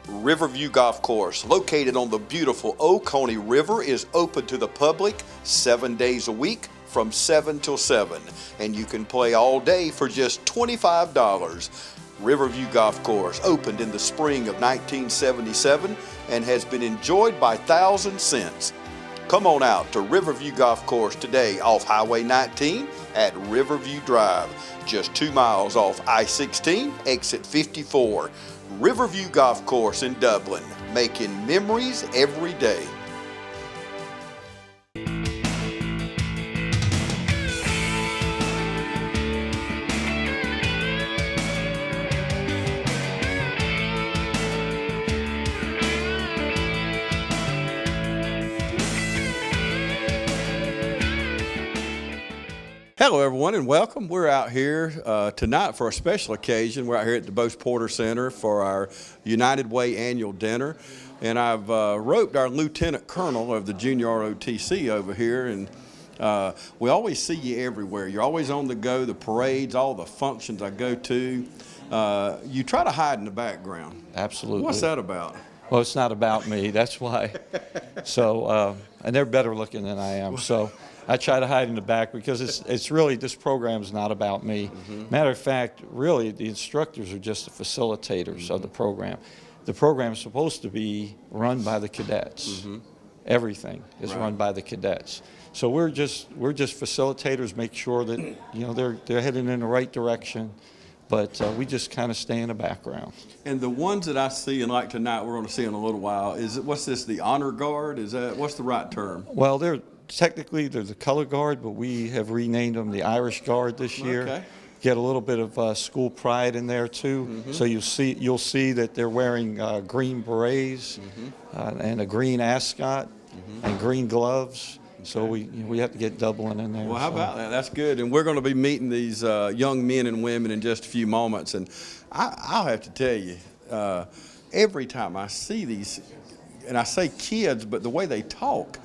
Riverview Golf Course, located on the beautiful Oconee River, is open to the public 7 days a week from 7 till 7, and you can play all day for just $25. Riverview Golf Course opened in the spring of 1977 and has been enjoyed by thousands since. Come on out to Riverview Golf Course today off Highway 19 at Riverview Drive, just 2 miles off I-16, exit 54. Riverview Golf Course in Dublin, making memories every day. Hello everyone and welcome. We're out here tonight for a special occasion. We're out here at the Bose Porter Center for our United Way annual dinner. And I've roped our Lieutenant Colonel of the Junior ROTC over here, and we always see you everywhere. You're always on the go, the parades, all the functions I go to. You try to hide in the background. Absolutely. What's that about? Well, it's not about me, that's why. So, and they're better looking than I am, so I try to hide in the back because it's really, this program is not about me. Matter of fact, really, the instructors are just the facilitators of the program. The program is supposed to be run by the cadets. Everything is run by the cadets. So we're just facilitators, make sure that they're heading in the right direction. But we just kind of stay in the background. And the ones that I see, and like tonight, we're going to see in a little while. What's this? The honor guard? What's the right term? Well, technically they're the color guard, but we have renamed them the Irish Guard this year. Okay. Get a little bit of school pride in there too. So you'll see that they're wearing green berets and a green ascot and green gloves. So we have to get Dublin in there. Well, how about that? That's good. And we're going to be meeting these young men and women in just a few moments. And I'll have to tell you, every time I see these, and I say kids, but the way they talk,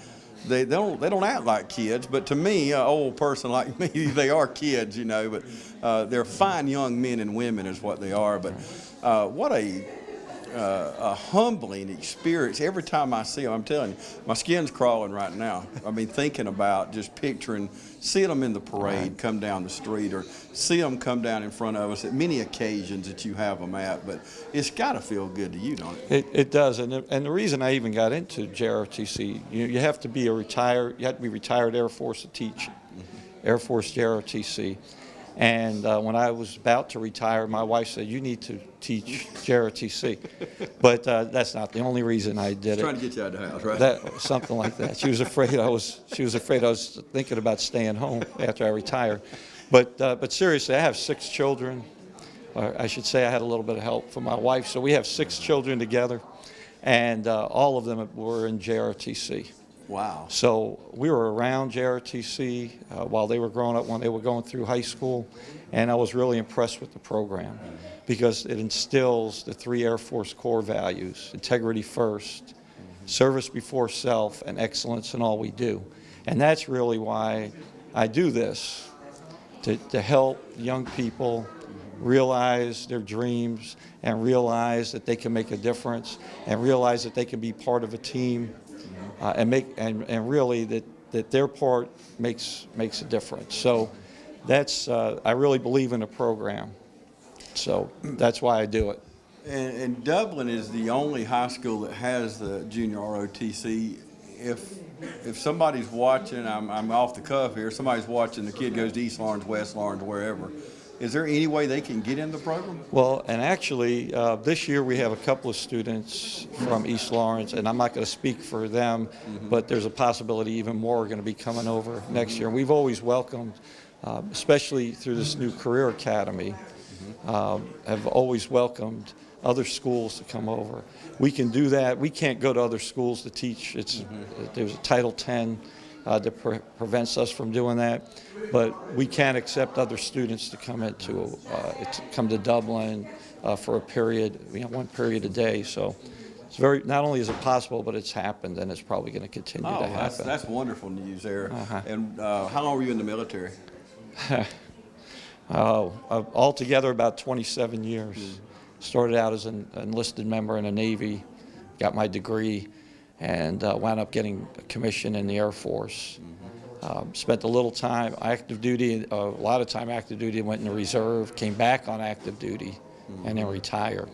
they don't act like kids. But to me, an old person like me, they are kids, you know. But they're fine young men and women is what they are. But what a humbling experience every time I see them. I'm telling you, my skin's crawling right now. I mean, thinking about just picturing, seeing them in the parade come down the street, or see them come down in front of us at many occasions that you have them at. But it's got to feel good to you, don't it? It does, and the reason I even got into JROTC, you have to be retired Air Force to teach Air Force JROTC. And when I was about to retire, my wife said, "You need to teach JROTC." But that's not the only reason I did it. Trying to get you out of the house, right? Something like that. She was afraid I was thinking about staying home after I retired. But seriously, I have 6 children. Or I should say I had a little bit of help from my wife. So we have 6 children together, and all of them were in JROTC. Wow. So we were around JROTC while they were growing up, when they were going through high school, and I was really impressed with the program because it instills the 3 Air Force core values: integrity first, service before self, and excellence in all we do. And that's really why I do this, to help young people realize their dreams and realize that they can make a difference and realize that they can be part of a team. And really that their part makes a difference. So that's I really believe in the program. So that's why I do it. And Dublin is the only high school that has the Junior ROTC. If somebody's watching, I'm off the cuff here. Somebody's watching. The kid goes to East Lawrence, West Lawrence, wherever. Is there any way they can get in the program? Well, and actually, this year we have a couple of students from East Lawrence, and I'm not going to speak for them, but there's a possibility even more are going to be coming over next year. And we've always welcomed, especially through this new career academy, have always welcomed other schools to come over. We can do that. We can't go to other schools to teach. There's a Title X that prevents us from doing that, but we can accept other students to come come to Dublin for a period, one period a day. So it's not only is it possible, but it's happened, and it's probably going to continue to happen. That's wonderful news there. And how long were you in the military? Altogether about 27 years. Started out as an enlisted member in the Navy, got my degree, and wound up getting a commission in the Air Force. Spent a little time active duty, a lot of time active duty, went in the reserve, came back on active duty, and then retired.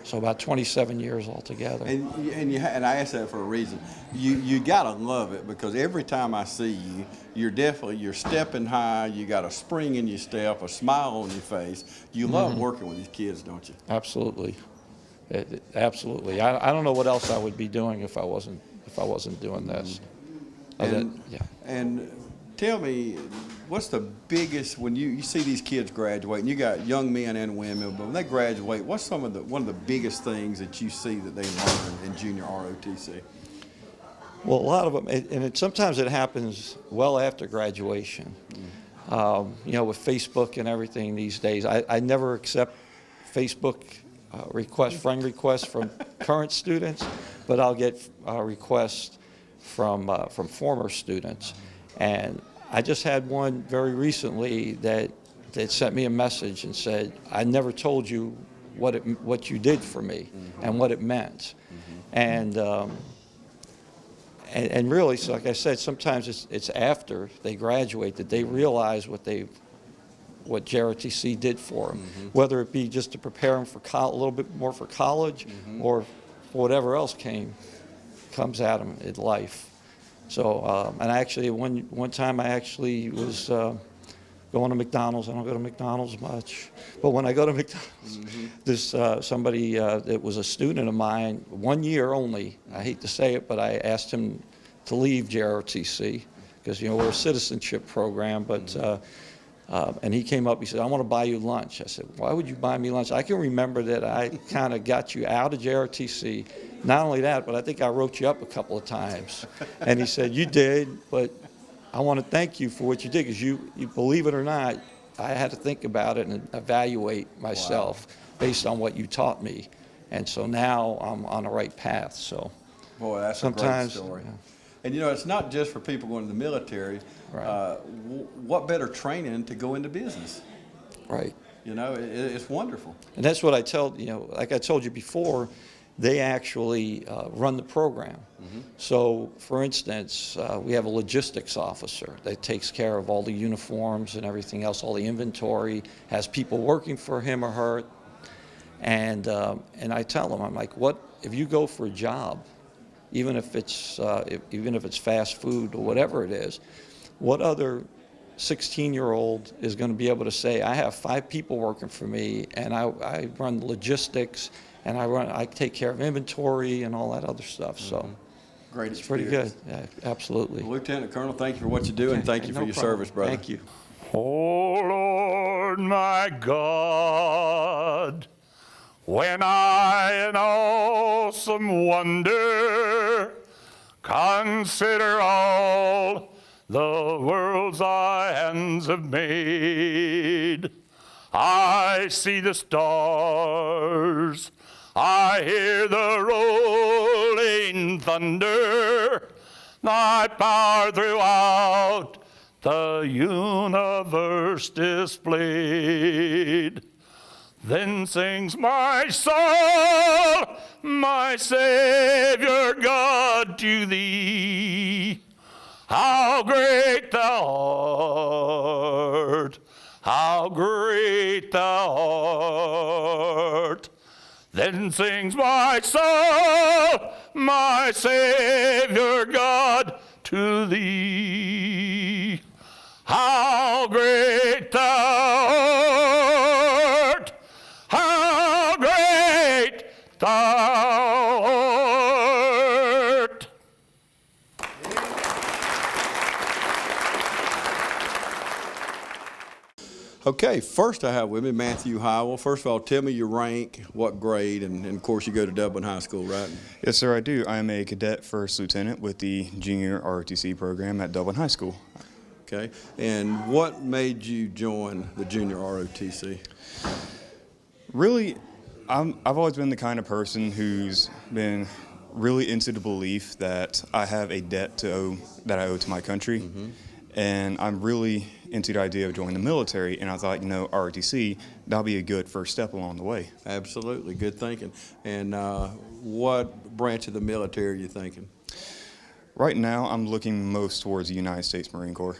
So about 27 years altogether. And I ask that for a reason. You gotta love it, because every time I see you, you're stepping high. You got a spring in your step, a smile on your face. You love working with these kids, don't you? Absolutely, absolutely. I don't know what else I would be doing if I wasn't doing this. And tell me, what's the biggest, when you see these kids graduate, and you got young men and women, but when they graduate, what's one of the biggest things that you see that they learn in junior ROTC? Well, a lot of them, and sometimes it happens well after graduation. You know, with Facebook and everything these days, I never accept Facebook friend requests from current students, but I'll get requests from former students. And I just had one very recently that sent me a message and said, "I never told you what you did for me and what it meant." And really, so like I said, sometimes it's after they graduate that they realize what JROTC did for them, whether it be just to prepare them for a little bit more for college, or whatever else comes at them in life. So, and actually, one time I actually was going to McDonald's. I don't go to McDonald's much, but when I go to McDonald's, this somebody that was a student of mine, 1 year only. I hate to say it, but I asked him to leave JROTC because we're a citizenship program, but. And he came up, he said, "I want to buy you lunch." I said, "Why would you buy me lunch? I can remember that I kind of got you out of JROTC. Not only that, but I think I wrote you up a couple of times." And he said, "You did, but I want to thank you for what you did, because you believe it or not, I had to think about it and evaluate myself based on what you taught me. And so now I'm on the right path." So, boy, that's a great story. And it's not just for people going to the military. Right. What better training to go into business? Right. It's wonderful. And that's what I tell, like I told you before, they actually run the program. So, for instance, we have a logistics officer that takes care of all the uniforms and everything else, all the inventory, has people working for him or her. And I tell them, I'm like, if you go for a job, even if it's fast food or whatever it is, what other 16-year-old is going to be able to say, "I have 5 people working for me, and I run logistics, and I take care of inventory and all that other stuff." So, great it's pretty good. Yeah, absolutely. Well, Lieutenant Colonel, thank you for what you do, and thank you for your service, brother. Thank you. Oh Lord, my God, when I in awesome wonder consider all the worlds thy hands have made, I see the stars, I hear the rolling thunder, thy power throughout the universe displayed. Then sings my soul, my Savior God, to thee. How great thou art, how great thou art. Then sings my soul, my Savior God, to thee. How great thou art, how great thou art. Okay, first I have with me Matthew Howell. First of all, tell me your rank, what grade, and of course you go to Dublin High School, right? Yes, sir, I do. I am a cadet first lieutenant with the junior ROTC program at Dublin High School. Okay, and what made you join the junior ROTC? Really, I've always been the kind of person who's been really into the belief that I have a debt that I owe to my country. And I'm really into the idea of joining the military, and I thought, ROTC, that'll be a good first step along the way. Absolutely, good thinking. And what branch of the military are you thinking? Right now, I'm looking most towards the United States Marine Corps.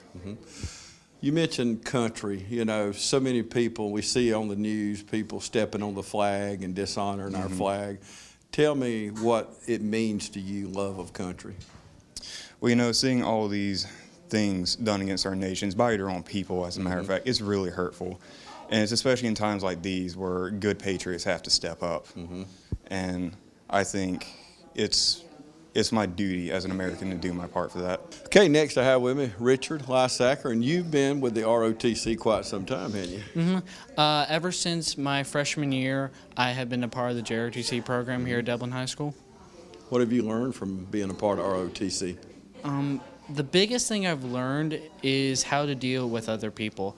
You mentioned country. So many people we see on the news, people stepping on the flag and dishonoring our flag. Tell me what it means to you, love of country. Well, seeing all these things done against our nations by your own people, as a matter of fact, it's really hurtful. And it's especially in times like these where good patriots have to step up. And I think it's my duty as an American to do my part for that. Okay, next I have with me Richard Lysacker, and you've been with the ROTC quite some time, haven't you? Ever since my freshman year, I have been a part of the JROTC program here at Dublin High School. What have you learned from being a part of ROTC? The biggest thing I've learned is how to deal with other people.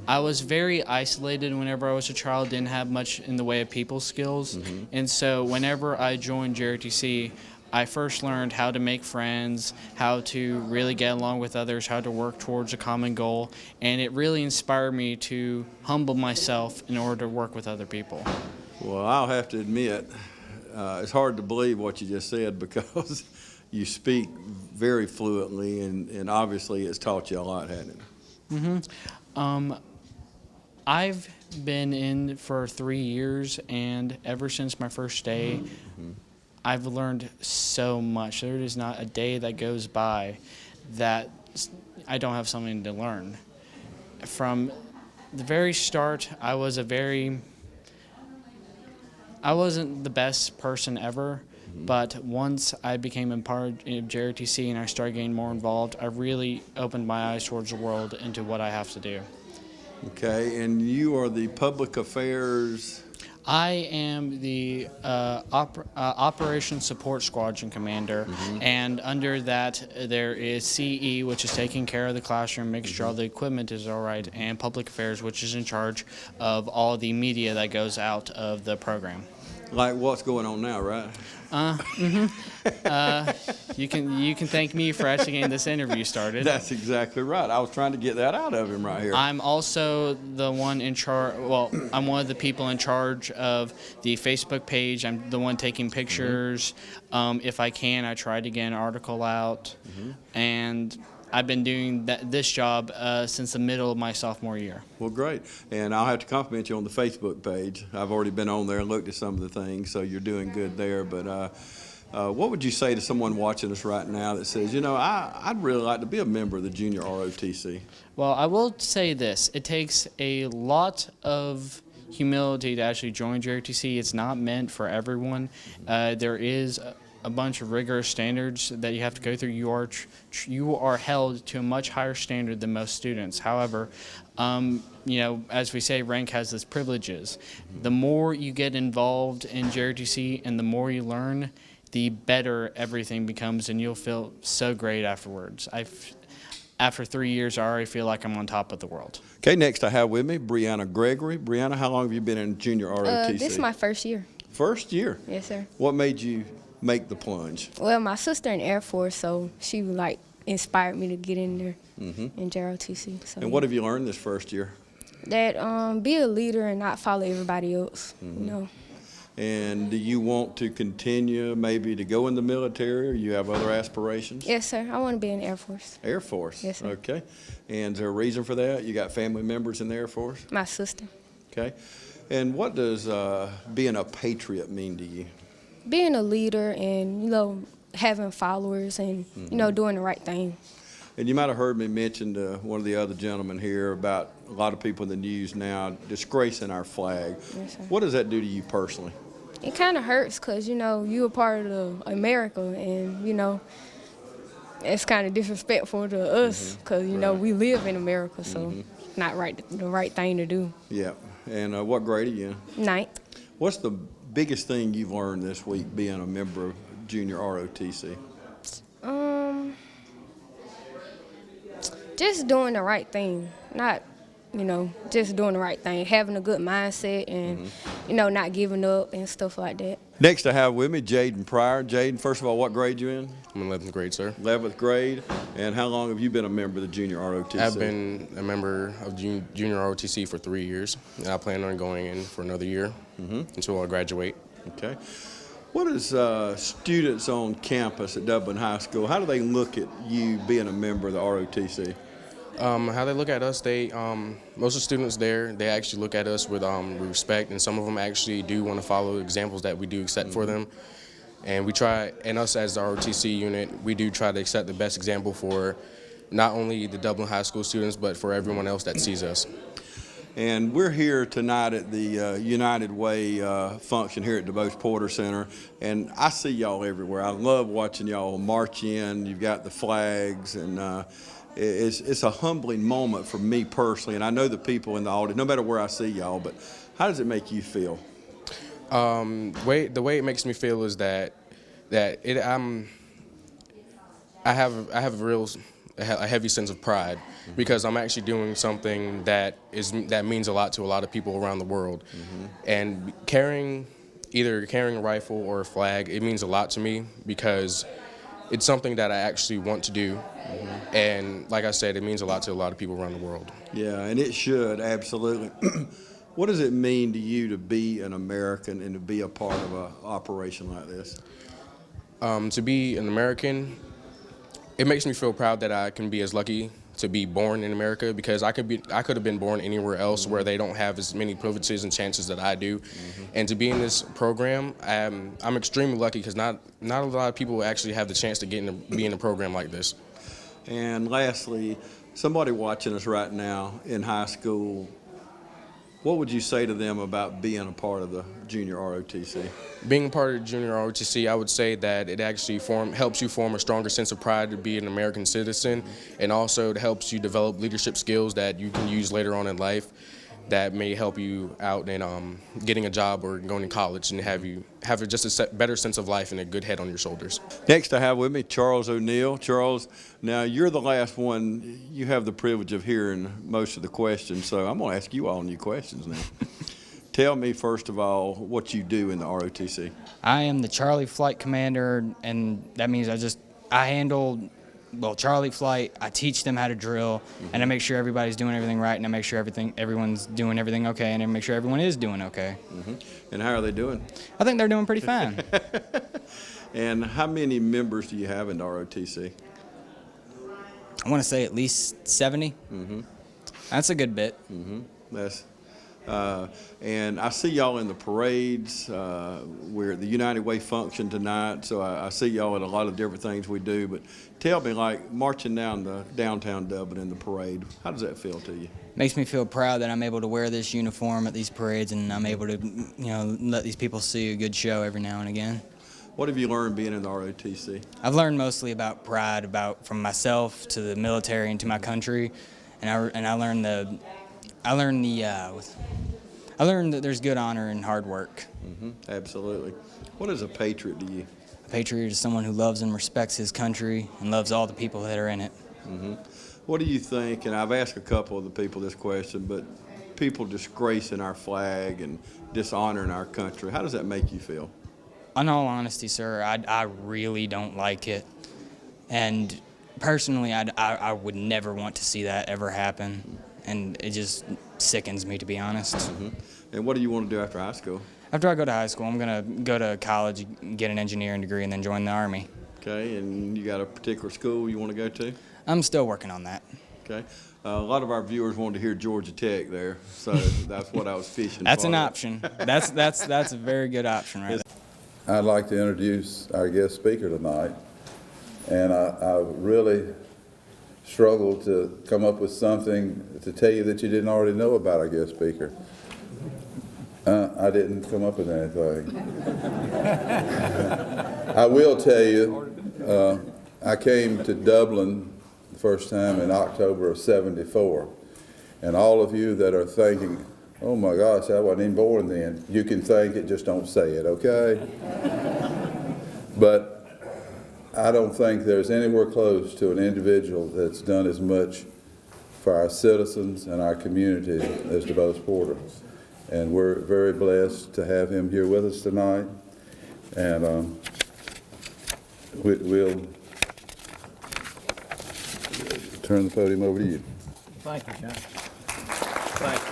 I was very isolated whenever I was a child, didn't have much in the way of people skills. And so whenever I joined JROTC, I first learned how to make friends, how to really get along with others, how to work towards a common goal, and it really inspired me to humble myself in order to work with other people. Well, I'll have to admit, it's hard to believe what you just said because you speak very fluently, and obviously it's taught you a lot, hasn't it? I've been in for 3 years, and ever since my first day, I've learned so much. There is not a day that goes by that I don't have something to learn. From the very start, I wasn't the best person ever, but once I became a part of JROTC and I started getting more involved, I really opened my eyes towards the world into what I have to do. Okay, and you are the public affairs... I am the Operations Support Squadron Commander, and under that there is CE, which is taking care of the classroom, making sure all the equipment is all right, and Public Affairs, which is in charge of all the media that goes out of the program. Like what's going on now, right? You can thank me for actually getting this interview started. That's exactly right. I was trying to get that out of him right here. I'm also the one in charge. Well, I'm one of the people in charge of the Facebook page. I'm the one taking pictures. If I can, I try to get an article out, and I've been doing this job since the middle of my sophomore year. Well, great. And I'll have to compliment you on the Facebook page. I've already been on there and looked at some of the things, so you're doing good there. But what would you say to someone watching us right now that says, I'd really like to be a member of the Junior ROTC? Well, I will say this. It takes a lot of humility to actually join JROTC. It's not meant for everyone. There is a bunch of rigorous standards that you have to go through. You are held to a much higher standard than most students. However, as we say, rank has its privileges. The more you get involved in JROTC and the more you learn, the better everything becomes, and you'll feel so great afterwards. After 3 years, I already feel like I'm on top of the world. Okay, next I have with me Brianna Gregory. Brianna, how long have you been in Junior ROTC? This is my first year. First year? Yes, sir. What made you make the plunge? Well, my sister in Air Force, so she inspired me to get in there in JROTC. So, and what have you learned this first year? That be a leader and not follow everybody else. And do you want to continue maybe to go in the military, or you have other aspirations? Yes, sir. I want to be in the Air Force. Air Force? Yes, sir. Okay. And is there a reason for that? You got family members in the Air Force? My sister. Okay. And what does being a patriot mean to you? Being a leader and, having followers and, doing the right thing. And you might have heard me mention to one of the other gentlemen here about a lot of people in the news now disgracing our flag. Yes, sir. What does that do to you personally? It kind of hurts because, you're a part of America and, it's kind of disrespectful to us because, we live in America, so not the right thing to do. Yeah. And what grade are you in? 9th. What's the biggest thing you've learned this week being a member of Junior ROTC? Just doing the right thing, not, just doing the right thing, having a good mindset and, not giving up and stuff like that. Next I have with me Jaden Pryor. Jaden, first of all, what grade you in? I'm in 11th grade, sir. 11th grade. And how long have you been a member of the Junior ROTC? I've been a member of Junior ROTC for 3 years, and I plan on going in for another year until I graduate. Okay. What is students on campus at Dublin High School, how do they look at you being a member of the ROTC? How they look at us, most of the students there, they actually look at us with respect, and some of them actually do want to follow examples that we do set for them. And we try, and us as the ROTC unit, we do try to set the best example for not only the Dublin High School students, but for everyone else that sees us. And we're here tonight at the United Way function here at DuBose Porter Center, and I see y'all everywhere. I love watching y'all march in. You've got the flags, and it's a humbling moment for me personally, and I know the people in the audience, no matter where I see y'all, but how does it make you feel? The way it makes me feel is that I have a heavy sense of pride because I'm actually doing something that means a lot to a lot of people around the world, and either carrying a rifle or a flag, it means a lot to me because it's something that I actually want to do, and like I said, it means a lot to a lot of people around the world. Yeah, and it should, absolutely. What does it mean to you to be an American and to be a part of an operation like this? To be an American, it makes me feel proud that I can be as lucky to be born in America, because I could have been born anywhere else where they don't have as many privileges and chances that I do. And to be in this program, I'm extremely lucky because not a lot of people actually have the chance to be in a program like this. And lastly, somebody watching us right now in high school, what would you say to them about being a part of the Junior ROTC? Being a part of the Junior ROTC, I would say that it actually helps you form a stronger sense of pride to be an American citizen, and also it helps you develop leadership skills that you can use later on in life that may help you out in getting a job or going to college, and have just a better sense of life and a good head on your shoulders. Next I have with me Charles O'Neill. Charles, now you're the last one. You have the privilege of hearing most of the questions, so I'm going to ask you all new questions now. Tell me, first of all, what you do in the ROTC. I am the Charlie Flight Commander, and that means I handle Charlie Flight. I teach them how to drill, and I make sure everybody's doing everything right, and I make sure everyone's doing everything okay, and I make sure everyone is doing okay. And how are they doing? I think they're doing pretty fine. And how many members do you have in the ROTC? I want to say at least 70. That's a good bit. And I see y'all in the parades. We're at the United Way function tonight, so I see y'all at a lot of different things we do. But tell me, like marching down the downtown Dublin in the parade, how does that feel to you? Makes me feel proud that I'm able to wear this uniform at these parades, and I'm able to, let these people see a good show every now and again. What have you learned being in the ROTC? I've learned mostly about pride, from myself to the military and to my country, and I learned that there's good honor in hard work. Absolutely. What is a patriot to you? A patriot is someone who loves and respects his country and loves all the people that are in it. What do you think, and I've asked a couple of the people this question, but people disgracing our flag and dishonoring our country, how does that make you feel? In all honesty, sir, I really don't like it. And personally, I would never want to see that ever happen. And it just sickens me, to be honest. And what do you want to do after high school? After I go to high school, I'm going to go to college, get an engineering degree, and then join the Army. Okay, and you got a particular school you want to go to? I'm still working on that. Okay. A lot of our viewers wanted to hear Georgia Tech there, so that's what I was fishing That's for. an option. That's a very good option right there. I'd like to introduce our guest speaker tonight, and I really struggled to come up with something to tell you that you didn't already know about our guest speaker. I didn't come up with anything. I will tell you, I came to Dublin the first time in October of '74, and all of you that are thinking, oh my gosh, I wasn't even born then, you can think it, just don't say it, okay? But I don't think there's anywhere close to an individual that's done as much for our citizens and our community as DuBose Porter. And we're very blessed to have him here with us tonight. And we'll turn the podium over to you. Thank you, John. Thank you.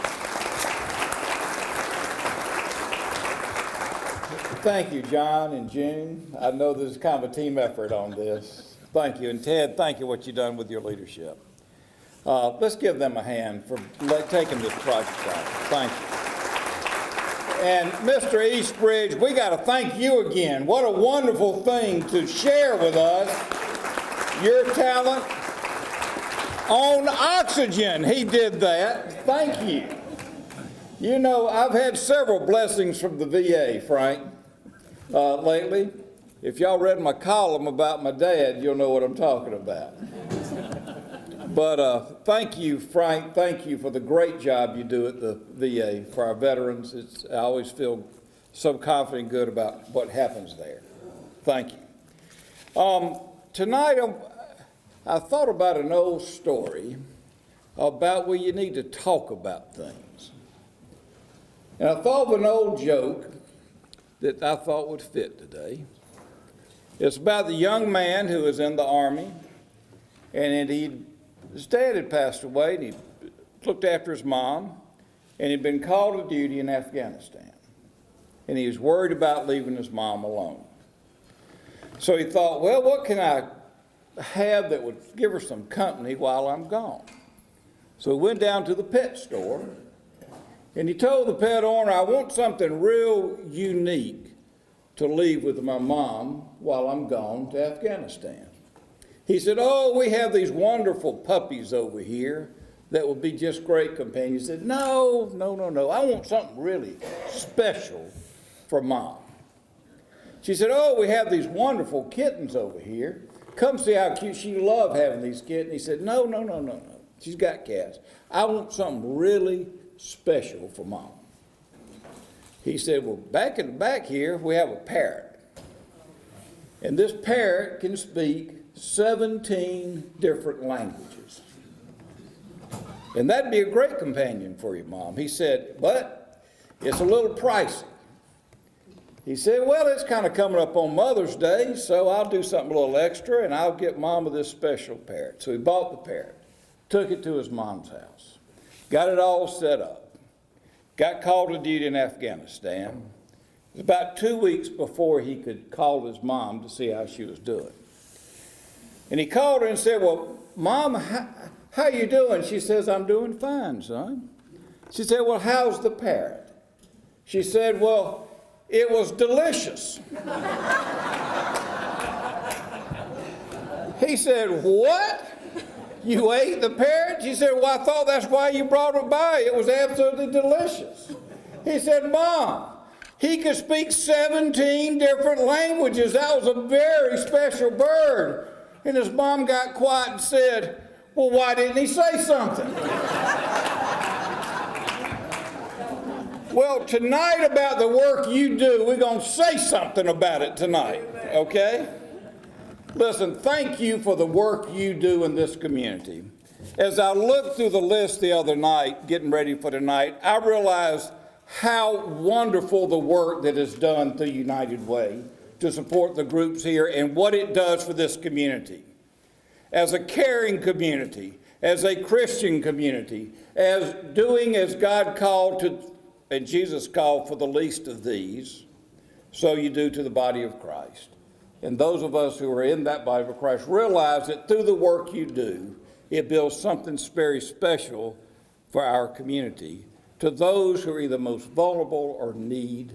Thank you, John and June. I know there's kind of a team effort on this. Thank you. And Ted, thank you for what you've done with your leadership. Let's give them a hand for taking this project on. Thank you. And Mr. Eastbridge, we got to thank you again. What a wonderful thing to share with us your talent on oxygen. He did that. Thank you. You know, I've had several blessings from the VA, Frank, lately. If y'all read my column about my dad, you'll know what I'm talking about. But thank you, Frank. Thank you for the great job you do at the VA for our veterans. I always feel so confident and good about what happens there. Thank you. Tonight, I thought about an old story about where you need to talk about things. And I thought of an old joke that I thought would fit today. It's about the young man who was in the Army, and his dad had passed away, and he looked after his mom, and he'd been called to duty in Afghanistan. And he was worried about leaving his mom alone. So he thought, well, what can I have that would give her some company while I'm gone? So he went down to the pet store, and he told the pet owner, I want something real unique to leave with my mom while I'm gone to Afghanistan. He said, oh, we have these wonderful puppies over here that will be just great companions. He said, no. I want something really special for Mom. She said, oh, we have these wonderful kittens over here. Come see how cute. She loved having these kittens. He said, no. She's got cats. I want something really special for Mom. He said, well, back in the back here, we have a parrot. And this parrot can speak 17 different languages. And that'd be a great companion for you, Mom. He said, but it's a little pricey. He said, well, it's kind of coming up on Mother's Day, so I'll do something a little extra, and I'll get Mama this special parrot. So he bought the parrot, took it to his mom's house, got it all set up, got called to duty in Afghanistan. It was about 2 weeks before he could call his mom to see how she was doing. And he called her and said, well, Mom, how you doing? She says, I'm doing fine, son. She said, well, how's the parrot? She said, well, it was delicious. He said, what? You ate the parrot? She said, well, I thought that's why you brought it by. It was absolutely delicious. He said, Mom, he could speak 17 different languages. That was a very special bird. And his mom got quiet and said, well, why didn't he say something? Well, tonight about the work you do, we're going to say something about it tonight, okay? Listen, thank you for the work you do in this community. As I looked through the list the other night, getting ready for tonight, I realized how wonderful the work that is done through United Way to support the groups here and what it does for this community. As a caring community, as a Christian community, as doing as God called to, and Jesus called for the least of these, so you do to the body of Christ. And those of us who are in that body of Christ realize that through the work you do, it builds something very special for our community, to those who are either most vulnerable or need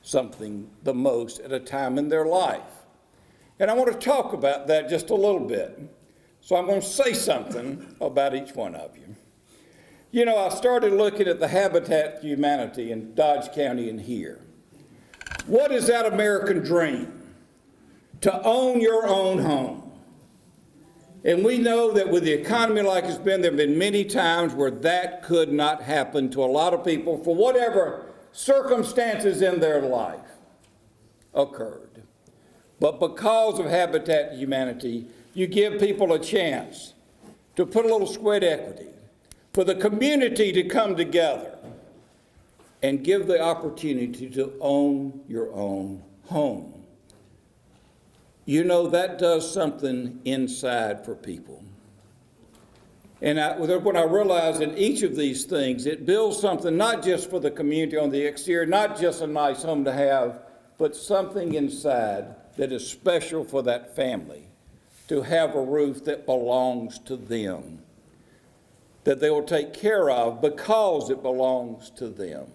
something the most at a time in their life. And I want to talk about that just a little bit. So I'm going to say something about each one of you. You know, I started looking at the Habitat for Humanity in Dodge County and here. What is that American dream? To own your own home. And we know that with the economy like it's been, there have been many times where that could not happen to a lot of people for whatever circumstances in their life occurred. But because of Habitat for Humanity, you give people a chance to put a little sweat equity, for the community to come together, and give the opportunity to own your own home. You know, that does something inside for people. And when I realize in each of these things, it builds something not just for the community on the exterior, not just a nice home to have, but something inside that is special for that family, to have a roof that belongs to them, that they will take care of because it belongs to them.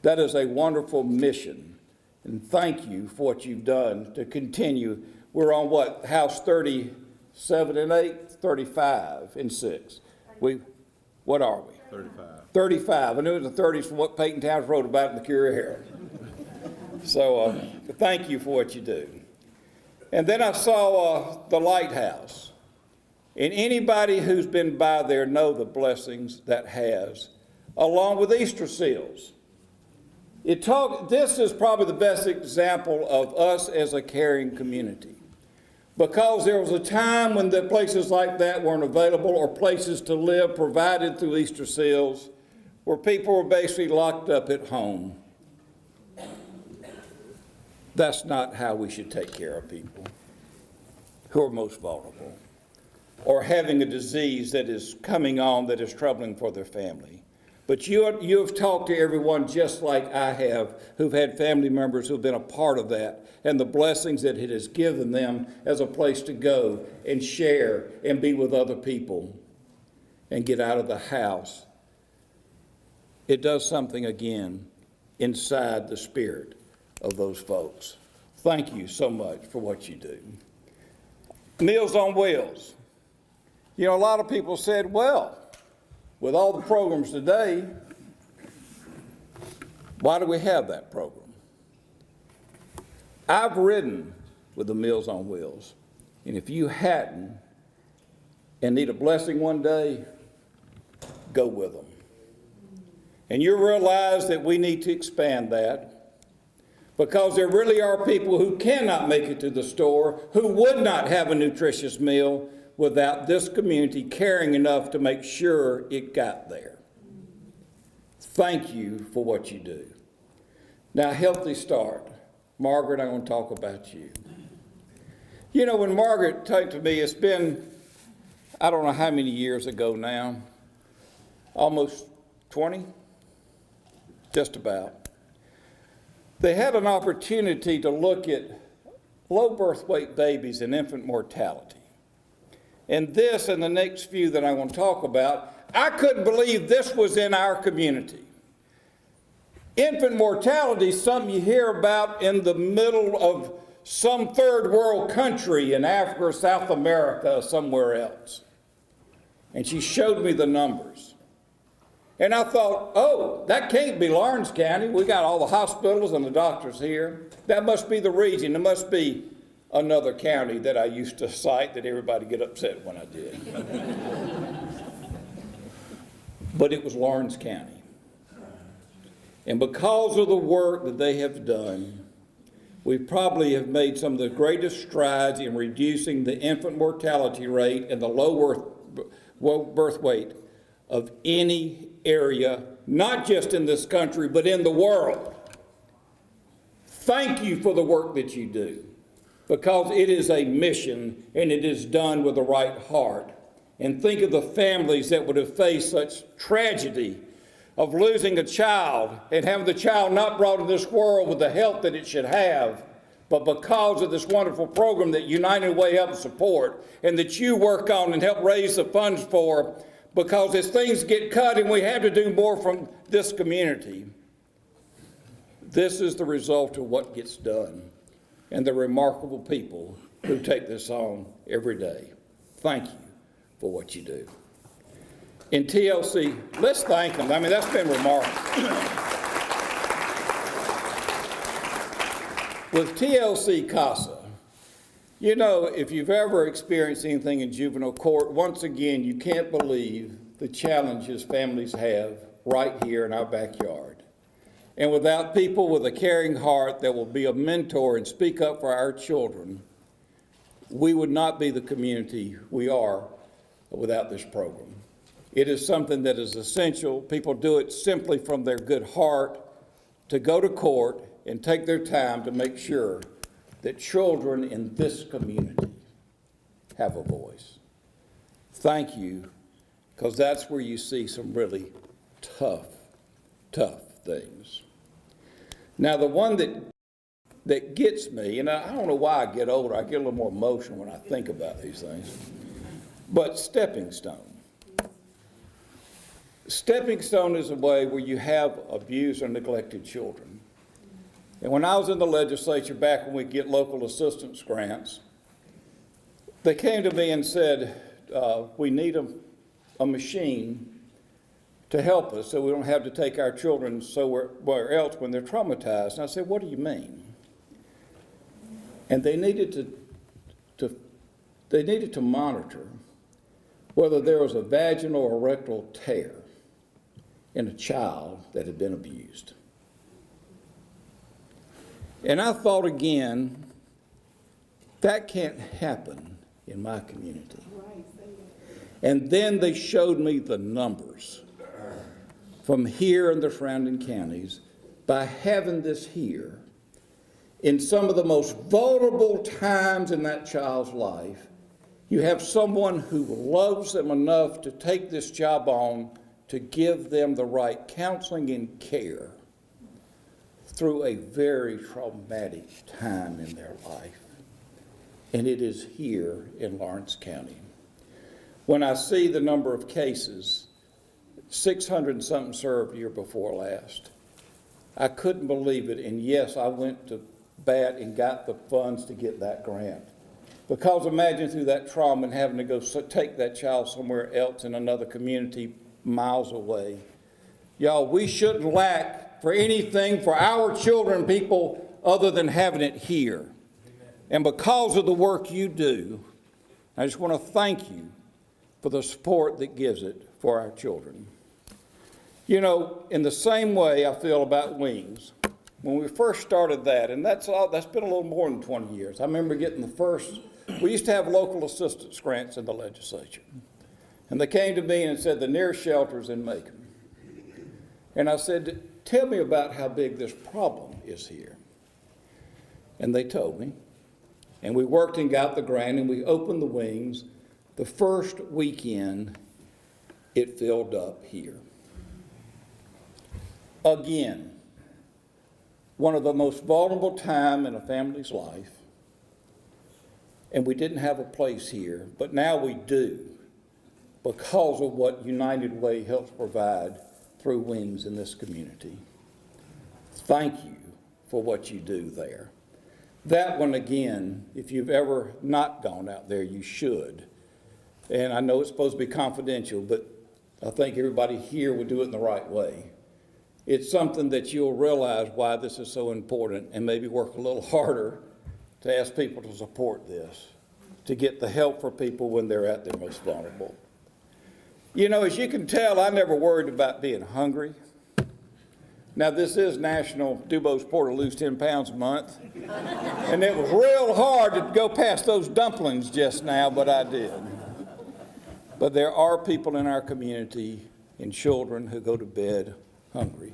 That is a wonderful mission, and thank you for what you've done to continue. We're on what, house 37 and 8, 35 and 6. What are we? 35. 35. I knew it was the 30s from what Peyton Towns wrote about in the Courier Herald. So thank you for what you do. And then I saw the lighthouse. And anybody who's been by there know the blessings that has, along with Easter seals. This is probably the best example of us as a caring community. Because there was a time when the places like that weren't available, or places to live provided through Easter seals, where people were basically locked up at home. That's not how we should take care of people who are most vulnerable, or having a disease that is coming on that is troubling for their family. But you have talked to everyone just like I have, who've had family members who've been a part of that, and the blessings that it has given them as a place to go and share and be with other people and get out of the house. It does something again inside the spirit of those folks. Thank you so much for what you do. Meals on Wheels. You know, a lot of people said, well, with all the programs today, why do we have that program? I've ridden with the Meals on Wheels, and if you hadn't and need a blessing one day, go with them. And you realize that we need to expand that, because there really are people who cannot make it to the store, who would not have a nutritious meal without this community caring enough to make sure it got there. Thank you for what you do. Now, Healthy Start. Margaret, I'm going to talk about you. You know, when Margaret talked to me, it's been, I don't know how many years ago now, almost 20, just about. They had an opportunity to look at low birth weight babies and infant mortality. And this and the next few that I want to talk about, I couldn't believe this was in our community. Infant mortality is something you hear about in the middle of some third world country in Africa or South America or somewhere else. And she showed me the numbers. And I thought, oh, that can't be Lawrence County. We got all the hospitals and the doctors here. That must be the region. It must be another county that I used to cite that everybody get upset when I did. But it was Lawrence County. And because of the work that they have done, we probably have made some of the greatest strides in reducing the infant mortality rate and the low birth weight of any area, not just in this country, but in the world. Thank you for the work that you do, because it is a mission and it is done with the right heart. And think of the families that would have faced such tragedy of losing a child and having the child not brought into this world with the health that it should have, but because of this wonderful program that United Way helps support and that you work on and help raise the funds for, because as things get cut and we have to do more from this community, this is the result of what gets done and the remarkable people who take this on every day. Thank you for what you do. In TLC, let's thank them. I mean, that's been remarkable. With TLC CASA, you know, if you've ever experienced anything in juvenile court, once again, you can't believe the challenges families have right here in our backyard. And without people with a caring heart that will be a mentor and speak up for our children, we would not be the community we are without this program. It is something that is essential. People do it simply from their good heart to go to court and take their time to make sure that children in this community have a voice. Thank you, because that's where you see some really tough things. Now, the one that gets me, and I don't know why I get older, I get a little more emotional when I think about these things, but stepping stone. Stepping stone is a way where you have abused or neglected children. And when I was in the legislature back when we get local assistance grants, they came to me and said, we need a machine to help us so we don't have to take our children somewhere else when they're traumatized. And I said, what do you mean? And they needed to monitor whether there was a vaginal or rectal tear in a child that had been abused. And I thought again, that can't happen in my community. And then they showed me the numbers from here and the surrounding counties. By having this here, in some of the most vulnerable times in that child's life, you have someone who loves them enough to take this job on to give them the right counseling and care through a very traumatic time in their life. And it is here in Lawrence County. When I see the number of cases, 600 and something served year before last, I couldn't believe it. And yes, I went to bat and got the funds to get that grant. Because imagine through that trauma and having to go take that child somewhere else in another community miles away. Y'all, we shouldn't lack for anything for our children, people, other than having it here. And because of the work you do, I just want to thank you for the support that gives it for our children. You know, in the same way I feel about Wings, when we first started that, and that's been a little more than 20 years. I remember getting the first, we used to have local assistance grants in the legislature. And they came to me and said, the nearest shelter's in Macon. And I said, tell me about how big this problem is here. And they told me. And we worked and got the grant, and we opened the Wings. The first weekend, it filled up here. Again, one of the most vulnerable time in a family's life, and we didn't have a place here, but now we do because of what United Way helps provide through Wings in this community. Thank you for what you do there. That one, again, if you've ever not gone out there, you should. And I know it's supposed to be confidential, but I think everybody here would do it in the right way. It's something that you'll realize why this is so important, and maybe work a little harder to ask people to support this, to get the help for people when they're at their most vulnerable. You know, as you can tell, I never worried about being hungry. Now, this is National Dubose Porter Lose 10 Pounds a Month, and it was real hard to go past those dumplings just now, but I did. But there are people in our community and children who go to bed hungry.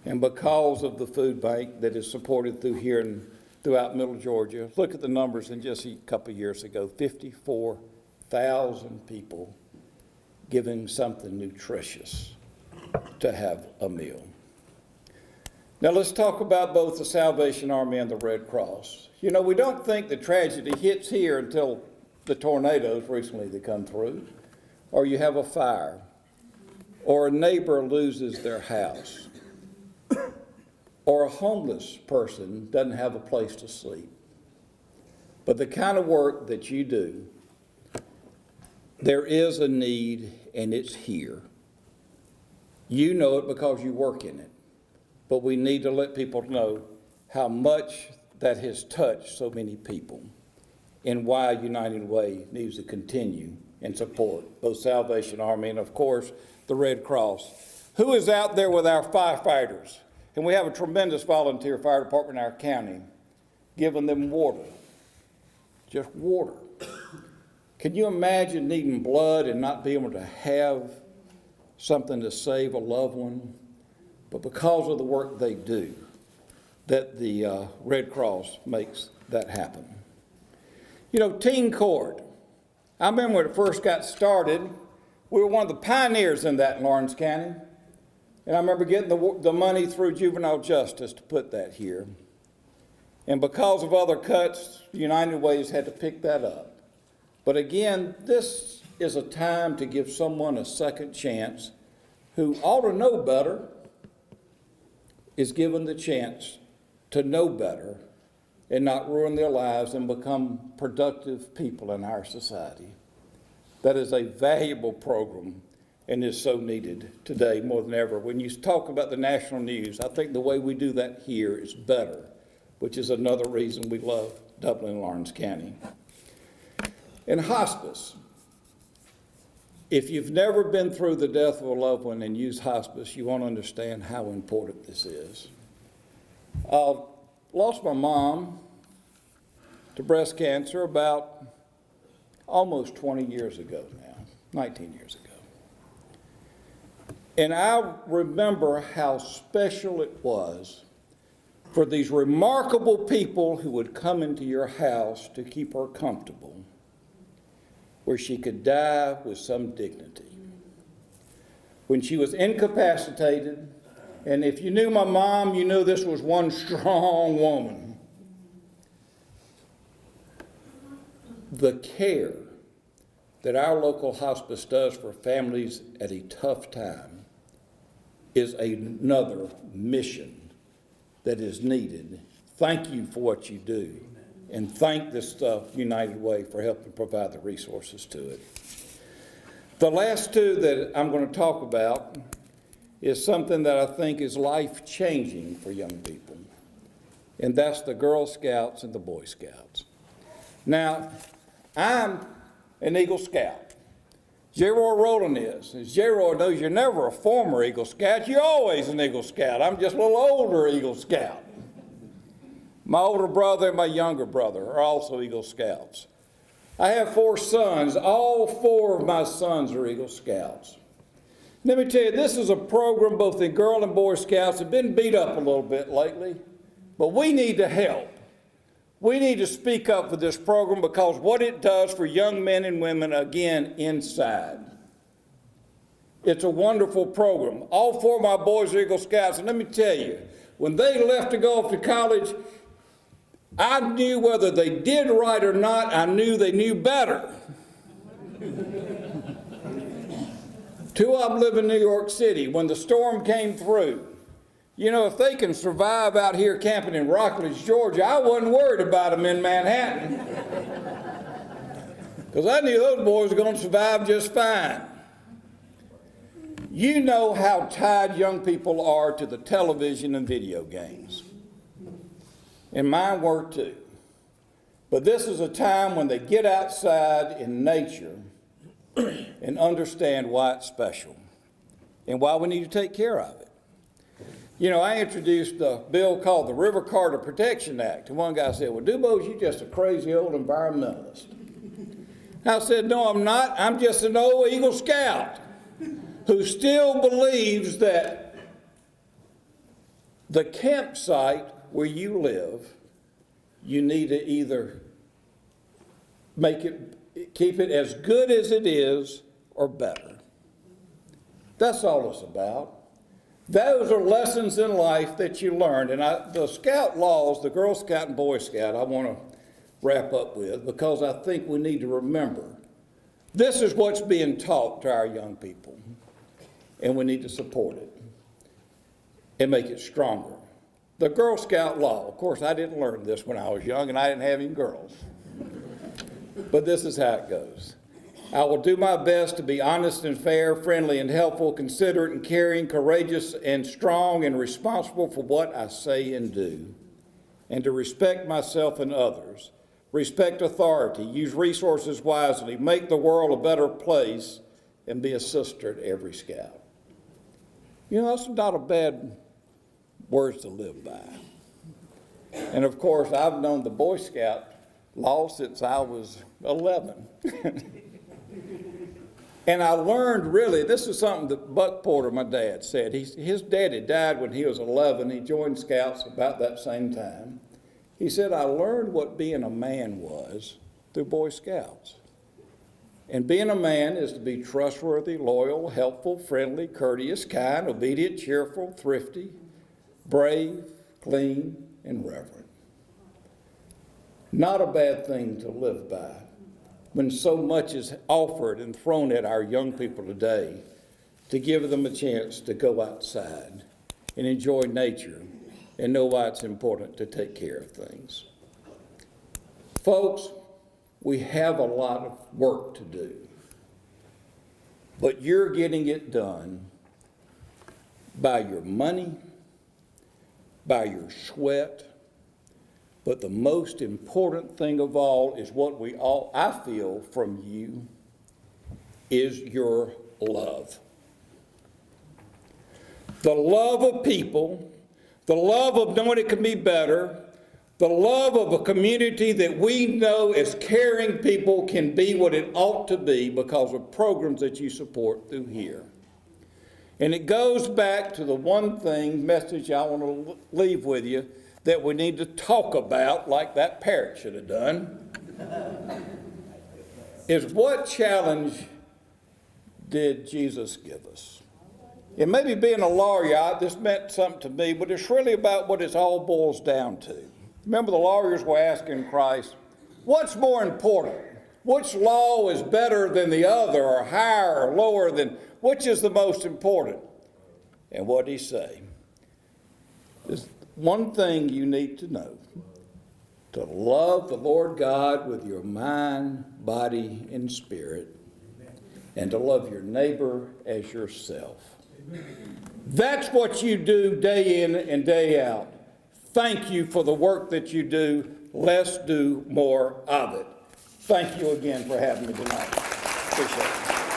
And because of the food bank that is supported through here and throughout Middle Georgia, look at the numbers in just a couple of years ago, 54,000 people giving something nutritious to have a meal. Now let's talk about both the Salvation Army and the Red Cross. You know, we don't think the tragedy hits here until the tornadoes recently that come through, or you have a fire, or a neighbor loses their house, or a homeless person doesn't have a place to sleep. But the kind of work that you do, there is a need, and it's here. You know it because you work in it, but we need to let people know how much that has touched so many people and why United Way needs to continue and support both Salvation Army and, of course, the Red Cross. Who is out there with our firefighters? And we have a tremendous volunteer fire department in our county, giving them water, just water. Can you imagine needing blood and not being able to have something to save a loved one? But because of the work they do, that the Red Cross makes that happen. You know, teen court. I remember when it first got started, we were one of the pioneers in that in Lawrence County. And I remember getting the money through juvenile justice to put that here. And because of other cuts, United Way's had to pick that up. But again, this is a time to give someone a second chance who ought to know better, is given the chance to know better and not ruin their lives and become productive people in our society. That is a valuable program and is so needed today more than ever. When you talk about the national news, I think the way we do that here is better, which is another reason we love Dublin and Lawrence County. In hospice, if you've never been through the death of a loved one and used hospice, you won't understand how important this is. I lost my mom to breast cancer about almost 20 years ago now, 19 years ago. And I remember how special it was for these remarkable people who would come into your house to keep her comfortable, where she could die with some dignity. When she was incapacitated, and if you knew my mom, you knew this was one strong woman. The care that our local hospice does for families at a tough time is another mission that is needed. Thank you for what you do, and thank this United Way for helping provide the resources to it. The last two that I'm going to talk about is something that I think is life-changing for young people, and that's the Girl Scouts and the Boy Scouts. Now, I'm an Eagle Scout. J. Roy Rowland is. As J. Roy knows, you're never a former Eagle Scout, you're always an Eagle Scout. I'm just a little older Eagle Scout. My older brother and my younger brother are also Eagle Scouts. I have 4 sons. All 4 of my sons are Eagle Scouts. Let me tell you, this is a program, both the Girl and Boy Scouts have been beat up a little bit lately, but we need to help. We need to speak up for this program because what it does for young men and women, again, inside. It's a wonderful program. All 4 of my boys are Eagle Scouts, and let me tell you, when they left to go off to college, I knew whether they did right or not, I knew they knew better. 2 of them live in New York City. When the storm came through, you know, if they can survive out here camping in Rockledge, Georgia, I wasn't worried about them in Manhattan. Because I knew those boys were going to survive just fine. You know how tied young people are to the television and video games. And mine were too. But this is a time when they get outside in nature and understand why it's special and why we need to take care of it. You know, I introduced a bill called the River Corridor Protection Act. And one guy said, well, DuBose, you're just a crazy old environmentalist. I said, no, I'm not. I'm just an old Eagle Scout who still believes that the campsite where you live, you need to either keep it as good as it is or better. That's all it's about. Those are lessons in life that you learned. And the Scout laws, the Girl Scout and Boy Scout, I want to wrap up with because I think we need to remember this is what's being taught to our young people, and we need to support it and make it stronger. The Girl Scout law, of course, I didn't learn this when I was young, and I didn't have any girls. But this is how it goes. I will do my best to be honest and fair, friendly and helpful, considerate and caring, courageous and strong, and responsible for what I say and do, and to respect myself and others, respect authority, use resources wisely, make the world a better place, and be a sister to every Scout. You know, that's not a bad words to live by. And of course, I've known the Boy Scout law since I was 11. And I learned really, this is something that Buck Porter, my dad, said. His daddy died when he was 11. He joined Scouts about that same time. He said, I learned what being a man was through Boy Scouts. And being a man is to be trustworthy, loyal, helpful, friendly, courteous, kind, obedient, cheerful, thrifty, brave, clean, and reverent. Not a bad thing to live by when so much is offered and thrown at our young people today to give them a chance to go outside and enjoy nature and know why it's important to take care of things. Folks, we have a lot of work to do, but you're getting it done by your money, by your sweat, but the most important thing of all is what I feel from you, is your love. The love of people, the love of knowing it can be better, the love of a community that we know as caring people can be what it ought to be because of programs that you support through here. And it goes back to the one message I want to leave with you, that we need to talk about, like that parrot should have done, is what challenge did Jesus give us? It may be being a lawyer, this meant something to me, but it's really about what it all boils down to. Remember, the lawyers were asking Christ, what's more important? Which law is better than the other, or higher or lower than, which is the most important? And what did he say? There's one thing you need to know: to love the Lord God with your mind, body, and spirit, and to love your neighbor as yourself. That's what you do day in and day out. Thank you for the work that you do. Let's do more of it. Thank you again for having me tonight. Appreciate it.